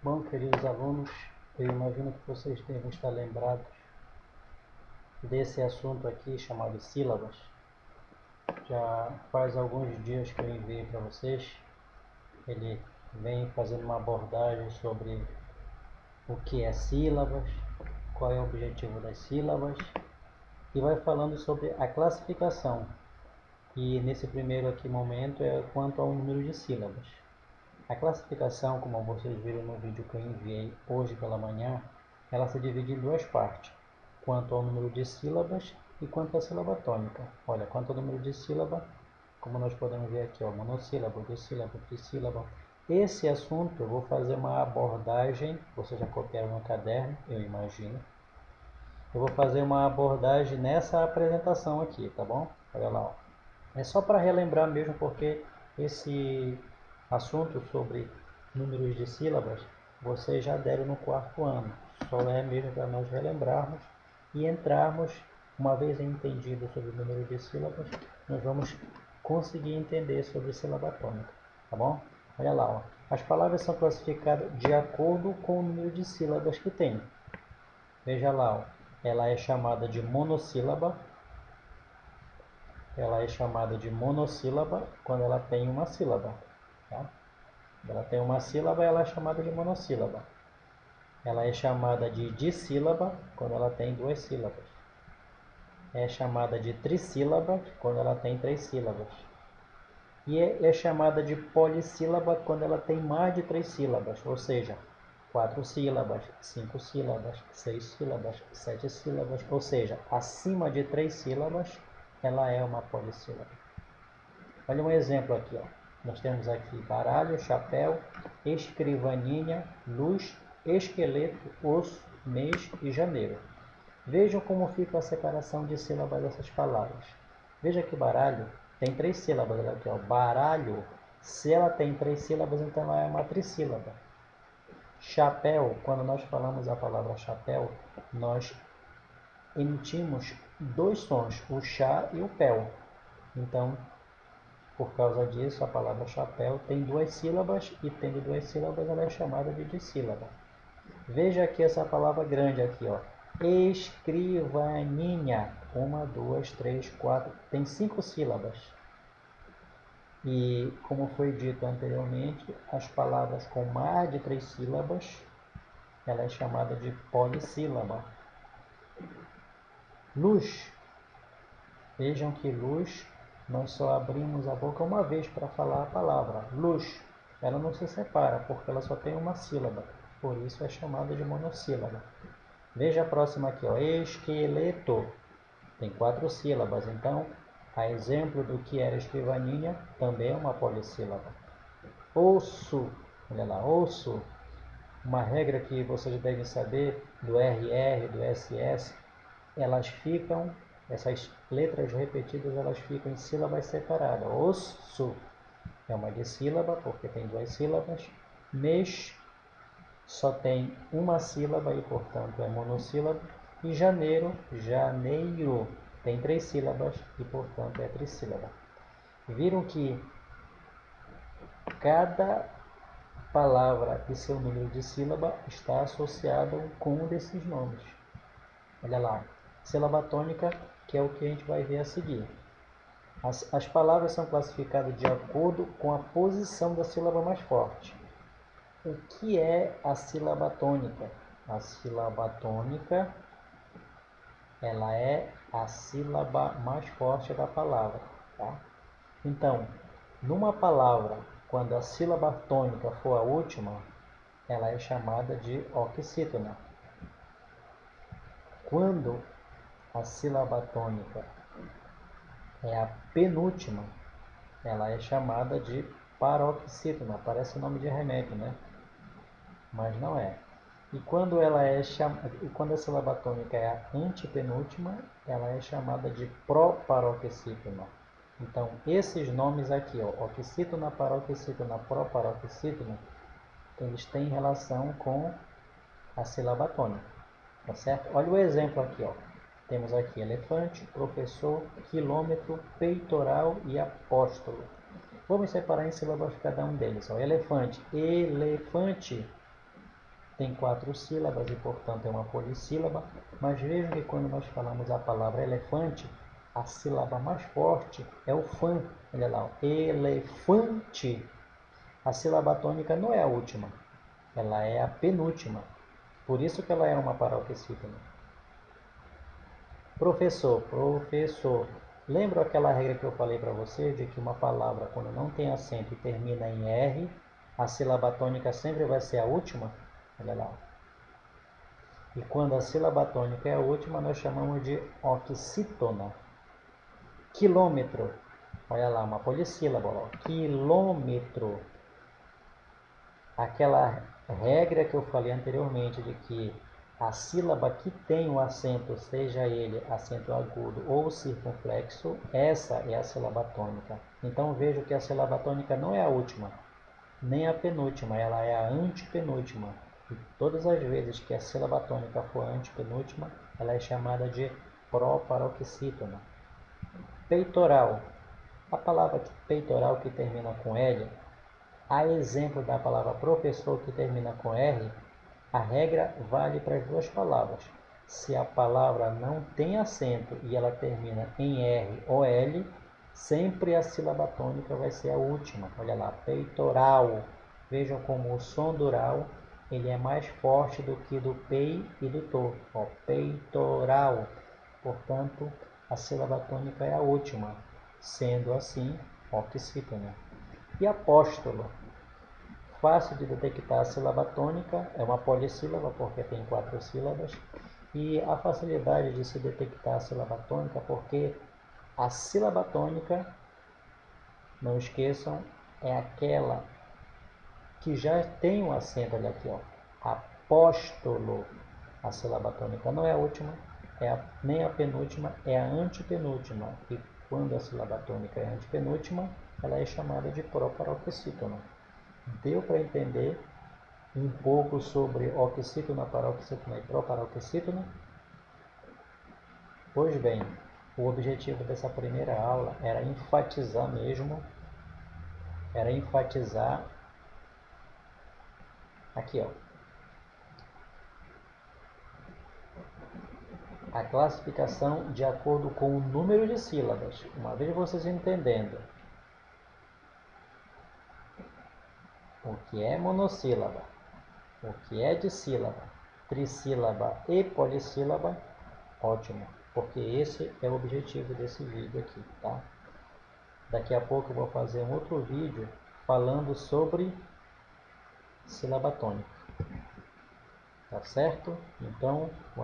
Bom, queridos alunos, eu imagino que vocês devem estar lembrados desse assunto aqui chamado sílabas. Já faz alguns dias que eu enviei para vocês. Ele vem fazendo uma abordagem sobre o que é sílabas, qual é o objetivo das sílabas e vai falando sobre a classificação. E nesse primeiro aqui momento é quanto ao número de sílabas. A classificação, como vocês viram no vídeo que eu enviei hoje pela manhã, ela se divide em duas partes, quanto ao número de sílabas e quanto à sílaba tônica. Olha, quanto ao número de sílaba, como nós podemos ver aqui, ó, monossílabo, dissílabo, trissílabo. Esse assunto eu vou fazer uma abordagem, vocês já copiaram no caderno, eu imagino. Eu vou fazer uma abordagem nessa apresentação aqui, tá bom? Olha lá, ó. É só para relembrar mesmo, porque esse assunto sobre números de sílabas vocês já deram no quarto ano. Só é mesmo para nós relembrarmos e entrarmos, uma vez entendido sobre o número de sílabas, nós vamos conseguir entender sobre sílaba tônica, tá bom? Olha lá, ó. As palavras são classificadas de acordo com o número de sílabas que tem. Veja lá, ó. Ela é chamada de monossílaba. Ela é chamada de monossílaba quando ela tem uma sílaba. Tá? Ela tem uma sílaba, ela é chamada de monossílaba. Ela é chamada de dissílaba quando ela tem duas sílabas. É chamada de trissílaba quando ela tem três sílabas. E é chamada de polissílaba quando ela tem mais de três sílabas, ou seja, 4 sílabas, 5 sílabas, 6 sílabas, 7 sílabas, ou seja, acima de 3 sílabas, ela é uma polissílaba. Olha um exemplo aqui, ó. Nós temos aqui baralho, chapéu, escrivaninha, luz, esqueleto, osso, mês e janeiro. Vejam como fica a separação de sílabas dessas palavras. Veja que baralho tem 3 sílabas. Olha aqui, ó. Baralho, se ela tem 3 sílabas, então ela é uma trissílaba. Chapéu, quando nós falamos a palavra chapéu, nós emitimos dois sons, o chá e o péu. Então, por causa disso, a palavra chapéu tem duas sílabas e tendo duas sílabas ela é chamada de dissílaba. Veja aqui essa palavra grande aqui, ó. Escrivaninha. 1, 2, 3, 4. Tem 5 sílabas. E como foi dito anteriormente, as palavras com mais de 3 sílabas, ela é chamada de polissílaba. Luz. Vejam que luz, nós só abrimos a boca uma vez para falar a palavra. Luz. Ela não se separa, porque ela só tem uma sílaba. Por isso é chamada de monossílaba. Veja a próxima aqui, ó. Esqueleto. Tem 4 sílabas, então, a exemplo do que era escrivaninha, também é uma polissílaba. Osso. Olha lá, osso. Uma regra que vocês devem saber do RR, do SS, elas ficam, essas letras repetidas, elas ficam em sílabas separadas. Osso é uma dissílaba, porque tem duas sílabas. Mês só tem uma sílaba e, portanto, é monossílaba. E janeiro, janeiro, tem 3 sílabas e, portanto, é trissílaba. Viram que cada palavra e seu número de sílaba está associado com um desses nomes. Olha lá, sílaba tônica, que é o que a gente vai ver a seguir. As palavras são classificadas de acordo com a posição da sílaba mais forte. O que é a sílaba tônica? A sílaba tônica, ela é a sílaba mais forte da palavra, tá? Então, numa palavra, quando a sílaba tônica for a última, ela é chamada de oxítona. Quando a sílaba tônica é a penúltima, ela é chamada de paroxítona. Parece nome de remédio, né? Mas não é. E quando a sílaba tônica é a antepenúltima, ela é chamada de proparoxítona. Então, esses nomes aqui, ó, oxítona, paroxítona, proparoxítona, eles têm relação com a sílaba tônica, tá certo? Olha o exemplo aqui, ó. Temos aqui elefante, professor, quilômetro, peitoral e apóstolo. Vamos separar em sílabas cada um deles. Ó. Elefante, elefante. tem 4 sílabas e, portanto, é uma polissílaba, mas vejam que quando nós falamos a palavra elefante, a sílaba mais forte é o fã. Olha lá, elefante. A sílaba tônica não é a última, ela é a penúltima. Por isso que ela é uma paroxítona. Professor, professor. Lembra aquela regra que eu falei para você de que uma palavra, quando não tem acento e termina em R, a sílaba tônica sempre vai ser a última? Olha lá. E quando a sílaba tônica é a última, nós chamamos de oxítona. Quilômetro. Olha lá, uma polissílaba. Ó. Quilômetro. Aquela regra que eu falei anteriormente de que a sílaba que tem o acento, seja ele acento agudo ou circunflexo, essa é a sílaba tônica. Então vejo que a sílaba tônica não é a última, nem a penúltima, ela é a antepenúltima. E todas as vezes que a sílaba tônica for a antepenúltima, ela é chamada de proparoxítona. Peitoral. A palavra peitoral que termina com L, a exemplo da palavra professor que termina com R, a regra vale para as duas palavras. Se a palavra não tem acento e ela termina em R ou L, sempre a sílaba tônica vai ser a última. Olha lá, peitoral. Vejam como o som do oral ele é mais forte do que do pei e do to. Ó, peitoral. Portanto, a sílaba tônica é a última, sendo assim oxítona. E apóstolo. Fácil de detectar a sílaba tônica, é uma polissílaba porque tem 4 sílabas. E a facilidade de se detectar a sílaba tônica porque a sílaba tônica, não esqueçam, é aquela que já tem um acento, olha aqui, ó, apóstolo. A sílaba tônica não é a última, nem a penúltima, é a antepenúltima. E quando a sílaba tônica é a antepenúltima, ela é chamada de proparoxítona. Deu para entender um pouco sobre oxítona, paroxítona e proparoxítona? Pois bem, o objetivo dessa primeira aula era enfatizar mesmo, aqui, ó, a classificação de acordo com o número de sílabas. Uma vez vocês entendendo o que é monossílaba, o que é dissílaba, trissílaba e polissílaba, ótimo, porque esse é o objetivo desse vídeo aqui, tá? Daqui a pouco eu vou fazer um outro vídeo falando sobre sílaba tônica, tá certo? Então, vamos